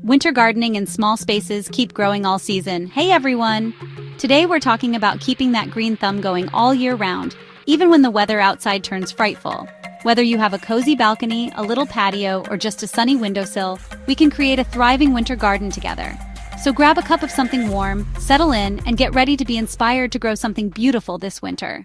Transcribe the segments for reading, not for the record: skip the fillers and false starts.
Winter gardening in small spaces keep growing all season. Hey everyone! Today we're talking about keeping that green thumb going all year round, even when the weather outside turns frightful. Whether you have a cozy balcony, a little patio, or just a sunny windowsill, we can create a thriving winter garden together. So grab a cup of something warm, settle in, and get ready to be inspired to grow something beautiful this winter.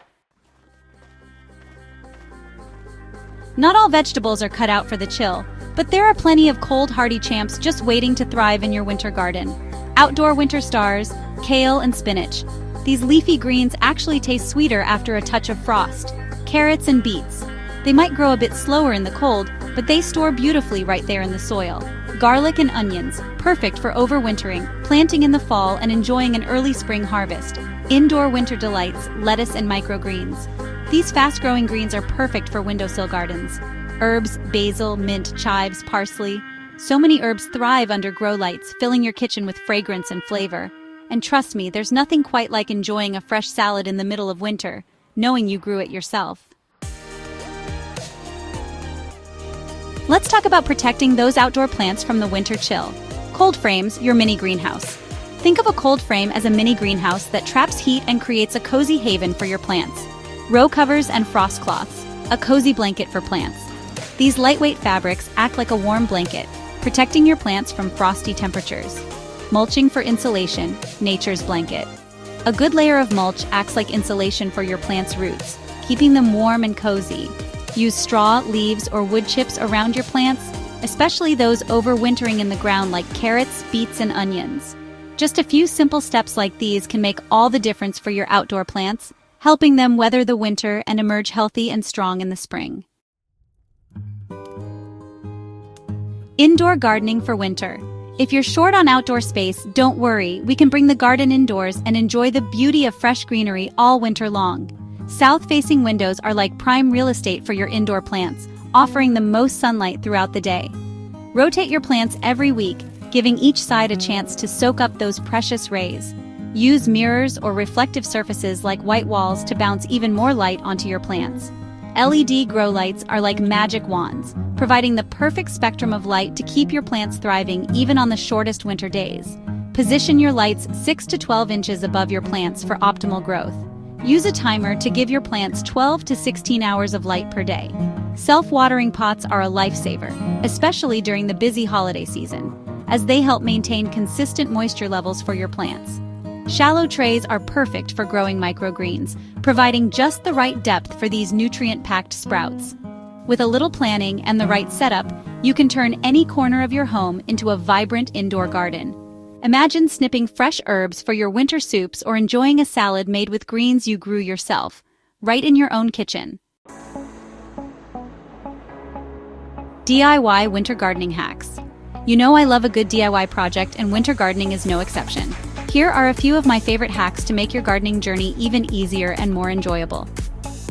Not all vegetables are cut out for the chill, but there are plenty of cold, hardy champs just waiting to thrive in your winter garden. Outdoor winter stars, kale and spinach. These leafy greens actually taste sweeter after a touch of frost. Carrots and beets. They might grow a bit slower in the cold, but they store beautifully right there in the soil. Garlic and onions, perfect for overwintering, planting in the fall and enjoying an early spring harvest. Indoor winter delights, lettuce and microgreens. These fast-growing greens are perfect for windowsill gardens. Herbs, basil, mint, chives, parsley. So many herbs thrive under grow lights, filling your kitchen with fragrance and flavor. And trust me, there's nothing quite like enjoying a fresh salad in the middle of winter, knowing you grew it yourself. Let's talk about protecting those outdoor plants from the winter chill. Cold frames, your mini greenhouse. Think of a cold frame as a mini greenhouse that traps heat and creates a cozy haven for your plants. Row covers and frost cloths, a cozy blanket for plants. These lightweight fabrics act like a warm blanket, protecting your plants from frosty temperatures. Mulching for insulation, nature's blanket. A good layer of mulch acts like insulation for your plants' roots, keeping them warm and cozy. Use straw, leaves, or wood chips around your plants, especially those overwintering in the ground like carrots, beets, and onions. Just a few simple steps like these can make all the difference for your outdoor plants, helping them weather the winter and emerge healthy and strong in the spring. Indoor gardening for winter. If you're short on outdoor space, don't worry, we can bring the garden indoors and enjoy the beauty of fresh greenery all winter long. South-facing windows are like prime real estate for your indoor plants, offering the most sunlight throughout the day. Rotate your plants every week, giving each side a chance to soak up those precious rays. Use mirrors or reflective surfaces like white walls to bounce even more light onto your plants. LED grow lights are like magic wands, providing the perfect spectrum of light to keep your plants thriving even on the shortest winter days. Position your lights 6 to 12 inches above your plants for optimal growth. Use a timer to give your plants 12 to 16 hours of light per day. Self-watering pots are a lifesaver, especially during the busy holiday season, as they help maintain consistent moisture levels for your plants. Shallow trays are perfect for growing microgreens, providing just the right depth for these nutrient-packed sprouts. With a little planning and the right setup, you can turn any corner of your home into a vibrant indoor garden. Imagine snipping fresh herbs for your winter soups or enjoying a salad made with greens you grew yourself, right in your own kitchen. DIY winter gardening hacks. You know I love a good DIY project, and winter gardening is no exception. Here are a few of my favorite hacks to make your gardening journey even easier and more enjoyable.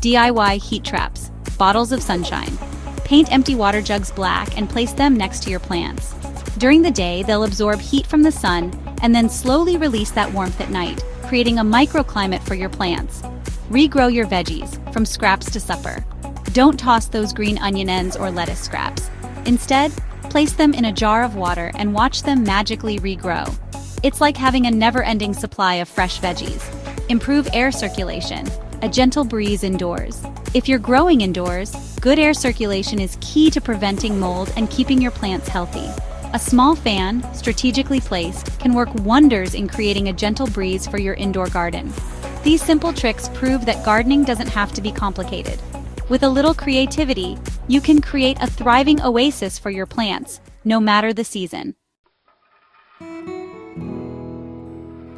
DIY heat traps, bottles of sunshine. Paint empty water jugs black and place them next to your plants. During the day, they'll absorb heat from the sun and then slowly release that warmth at night, creating a microclimate for your plants. Regrow your veggies, from scraps to supper. Don't toss those green onion ends or lettuce scraps. Instead, place them in a jar of water and watch them magically regrow. It's like having a never-ending supply of fresh veggies. Improve air circulation, a gentle breeze indoors. If you're growing indoors, good air circulation is key to preventing mold and keeping your plants healthy. A small fan, strategically placed, can work wonders in creating a gentle breeze for your indoor garden. These simple tricks prove that gardening doesn't have to be complicated. With a little creativity, you can create a thriving oasis for your plants, no matter the season.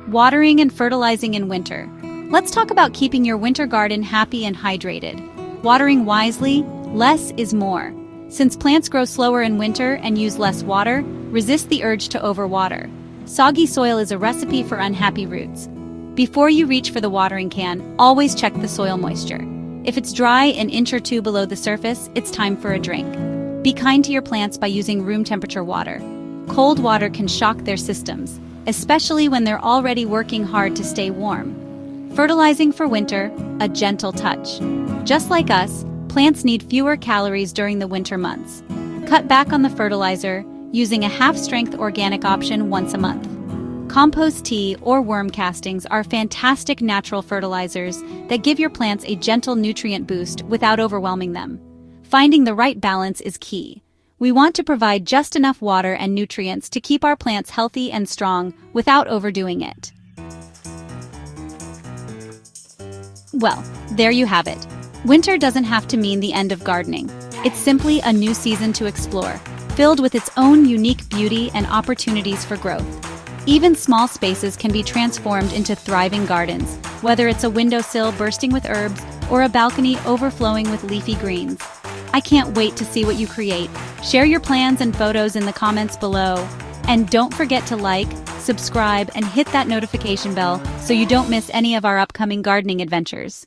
Watering and fertilizing in winter. Let's talk about keeping your winter garden happy and hydrated. Watering wisely, less is more. Since plants grow slower in winter and use less water, resist the urge to overwater. Soggy soil is a recipe for unhappy roots. Before you reach for the watering can, always check the soil moisture. If it's dry an inch or two below the surface, it's time for a drink. Be kind to your plants by using room temperature water. Cold water can shock their systems, especially when they're already working hard to stay warm. Fertilizing for winter, a gentle touch. Just like us, plants need fewer calories during the winter months. Cut back on the fertilizer, using a half-strength organic option once a month. Compost tea or worm castings are fantastic natural fertilizers that give your plants a gentle nutrient boost without overwhelming them. Finding the right balance is key. We want to provide just enough water and nutrients to keep our plants healthy and strong without overdoing it. Well, there you have it. Winter doesn't have to mean the end of gardening. It's simply a new season to explore, filled with its own unique beauty and opportunities for growth. Even small spaces can be transformed into thriving gardens, whether it's a windowsill bursting with herbs or a balcony overflowing with leafy greens. I can't wait to see what you create. Share your plans and photos in the comments below. And don't forget to like, subscribe, and hit that notification bell so you don't miss any of our upcoming gardening adventures.